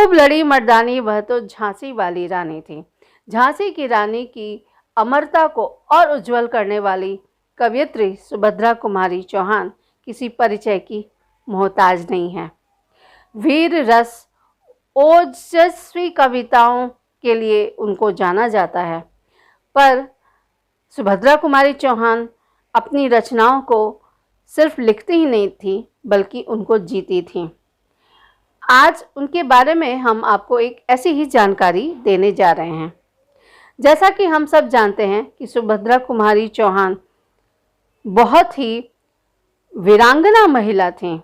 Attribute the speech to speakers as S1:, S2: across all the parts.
S1: खूब लड़ी मर्दानी वह तो झांसी वाली रानी थी। झांसी की रानी की अमरता को और उज्जवल करने वाली कवयित्री सुभद्रा कुमारी चौहान किसी परिचय की मोहताज नहीं है। वीर रस ओजस्वी कविताओं के लिए उनको जाना जाता है, पर सुभद्रा कुमारी चौहान अपनी रचनाओं को सिर्फ लिखती ही नहीं थी, बल्कि उनको जीती थी। आज उनके बारे में हम आपको एक ऐसी ही जानकारी देने जा रहे हैं। जैसा कि हम सब जानते हैं कि सुभद्रा कुमारी चौहान बहुत ही वीरांगना महिला थीं,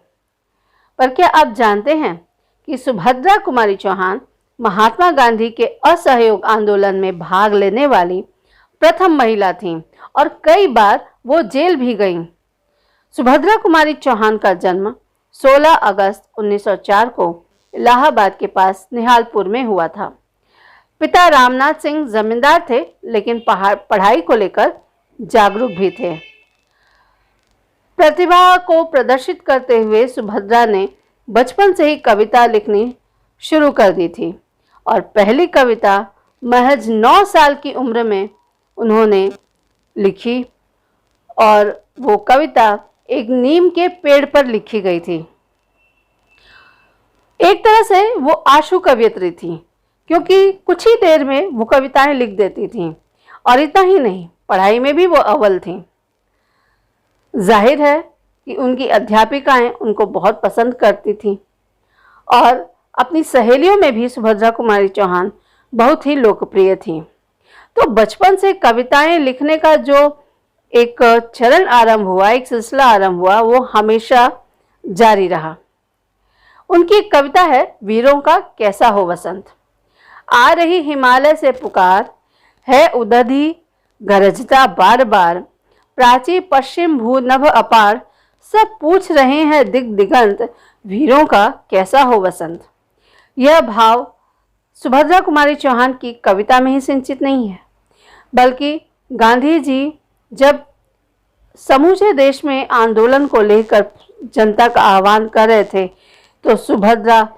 S1: पर क्या आप जानते हैं कि सुभद्रा कुमारी चौहान महात्मा गांधी के असहयोग आंदोलन में भाग लेने वाली प्रथम महिला थीं और कई बार वो जेल भी गईं। सुभद्रा कुमारी चौहान का जन्म 16 अगस्त 1904 को इलाहाबाद के पास निहालपुर में हुआ था। पिता रामनाथ सिंह जमींदार थे, लेकिन पढ़ाई को लेकर जागरूक भी थे। प्रतिभा को प्रदर्शित करते हुए सुभद्रा ने बचपन से ही कविता लिखनी शुरू कर दी थी और पहली कविता महज 9 साल की उम्र में उन्होंने लिखी और वो कविता एक नीम के पेड़ पर लिखी गई थी। एक तरह से वो आशु कवयित्री थी, क्योंकि कुछ ही देर में वो कविताएं लिख देती थीं और इतना ही नहीं, पढ़ाई में भी वो अव्वल थीं। जाहिर है कि उनकी अध्यापिकाएं उनको बहुत पसंद करती थीं और अपनी सहेलियों में भी सुभद्रा कुमारी चौहान बहुत ही लोकप्रिय थीं। तो बचपन से कविताएं लिखने का जो एक चरण आरंभ हुआ, एक सिलसिला आरंभ हुआ, वो हमेशा जारी रहा। उनकी एक कविता है, वीरों का कैसा हो वसंत। आ रही हिमालय से पुकार है उदधि गरजता बार बार, प्राची पश्चिम भूनभ अपार, सब पूछ रहे हैं दिग दिगंत, वीरों का कैसा हो वसंत। यह भाव सुभद्रा कुमारी चौहान की कविता में ही सिंचित नहीं है, बल्कि गांधी जी जब समूचे देश में आंदोलन को लेकर जनता का आह्वान कर रहे थे, तो सुभद्रा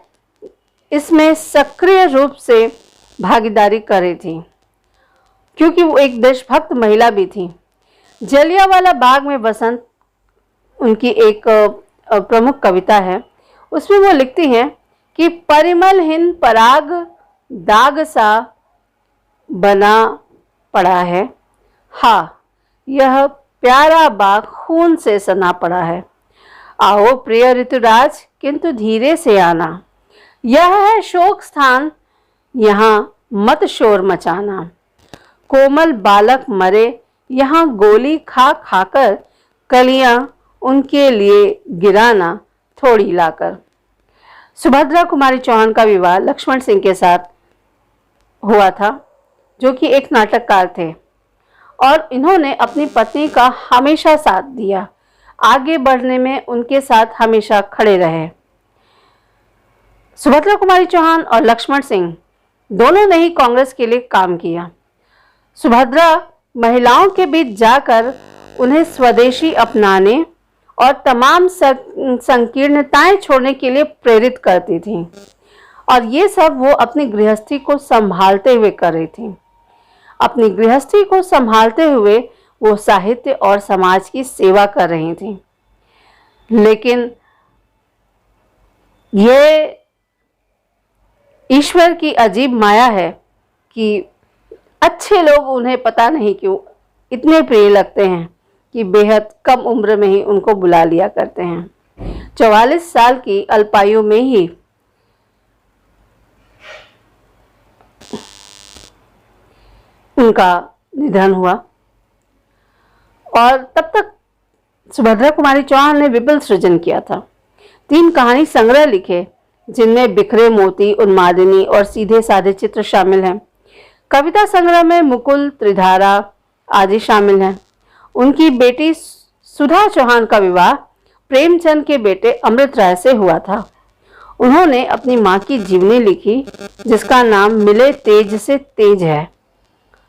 S1: इसमें सक्रिय रूप से भागीदारी कर रही थी, क्योंकि वो एक देशभक्त महिला भी थी। जलियांवाला बाग में बसंत उनकी एक प्रमुख कविता है। उसमें वो लिखती हैं कि परिमलहीन पराग दाग सा बना पड़ा है, हाँ यह प्यारा बाग खून से सना पड़ा है। आओ प्रिय ऋतुराज किंतु धीरे से आना, यह है शोक स्थान यहाँ मत शोर मचाना। कोमल बालक मरे यहाँ गोली खा खाकर, कलियां उनके लिए गिराना थोड़ी लाकर। सुभद्रा कुमारी चौहान का विवाह लक्ष्मण सिंह के साथ हुआ था, जो कि एक नाटककार थे, और इन्होंने अपनी पत्नी का हमेशा साथ दिया, आगे बढ़ने में उनके साथ हमेशा खड़े रहे। सुभद्रा कुमारी चौहान और लक्ष्मण सिंह दोनों ने ही कांग्रेस के लिए काम किया। सुभद्रा महिलाओं के बीच जाकर उन्हें स्वदेशी अपनाने और तमाम संकीर्णताएं छोड़ने के लिए प्रेरित करती थीं, और ये सब वो अपनी गृहस्थी को संभालते हुए कर रही थी। अपनी गृहस्थी को संभालते हुए वो साहित्य और समाज की सेवा कर रही थी। लेकिन ये ईश्वर की अजीब माया है कि अच्छे लोग उन्हें पता नहीं क्यों इतने प्रिय लगते हैं कि बेहद कम उम्र में ही उनको बुला लिया करते हैं। 44 साल की अल्पायु में ही उनका निधन हुआ, और तब तक सुभद्रा कुमारी चौहान ने विपुल सृजन किया था। 3 कहानी संग्रह लिखे, जिनमें बिखरे मोती, उन्मादिनी और सीधे साधे चित्र शामिल हैं। कविता संग्रह में मुकुल, त्रिधारा आदि शामिल हैं। उनकी बेटी सुधा चौहान का विवाह प्रेमचंद के बेटे अमृत राय से हुआ था। उन्होंने अपनी मां की जीवनी लिखी, जिसका नाम मिले तेज से तेज है।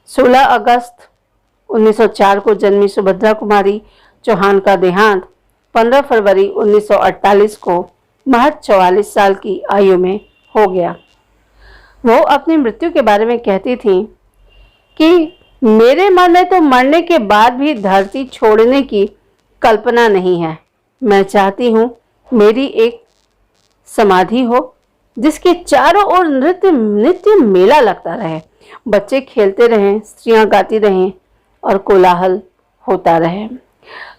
S1: 16 अगस्त 1904 को जन्मी सुभद्रा कुमारी चौहान का देहांत 15 फरवरी 1948 को महज 44 साल की आयु में हो गया। वो अपनी मृत्यु के बारे में कहती थी कि मेरे मन में तो मरने के बाद भी धरती छोड़ने की कल्पना नहीं है। मैं चाहती हूँ मेरी एक समाधि हो जिसके चारों ओर नृत्य नित्य मेला लगता रहे, बच्चे खेलते रहें, स्त्रियां गाती रहें और कोलाहल होता रहे।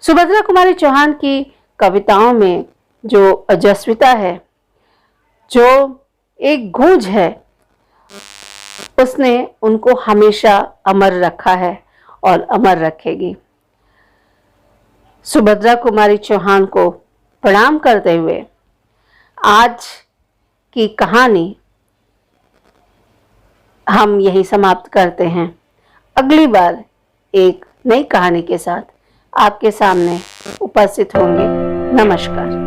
S1: सुभद्रा कुमारी चौहान की कविताओं में जो ओजस्विता है, जो एक गूंज है, उसने उनको हमेशा अमर रखा है और अमर रखेगी। सुभद्रा कुमारी चौहान को प्रणाम करते हुए आज की कहानी हम यहीं समाप्त करते हैं। अगली बार एक नई कहानी के साथ आपके सामने उपस्थित होंगे। नमस्कार।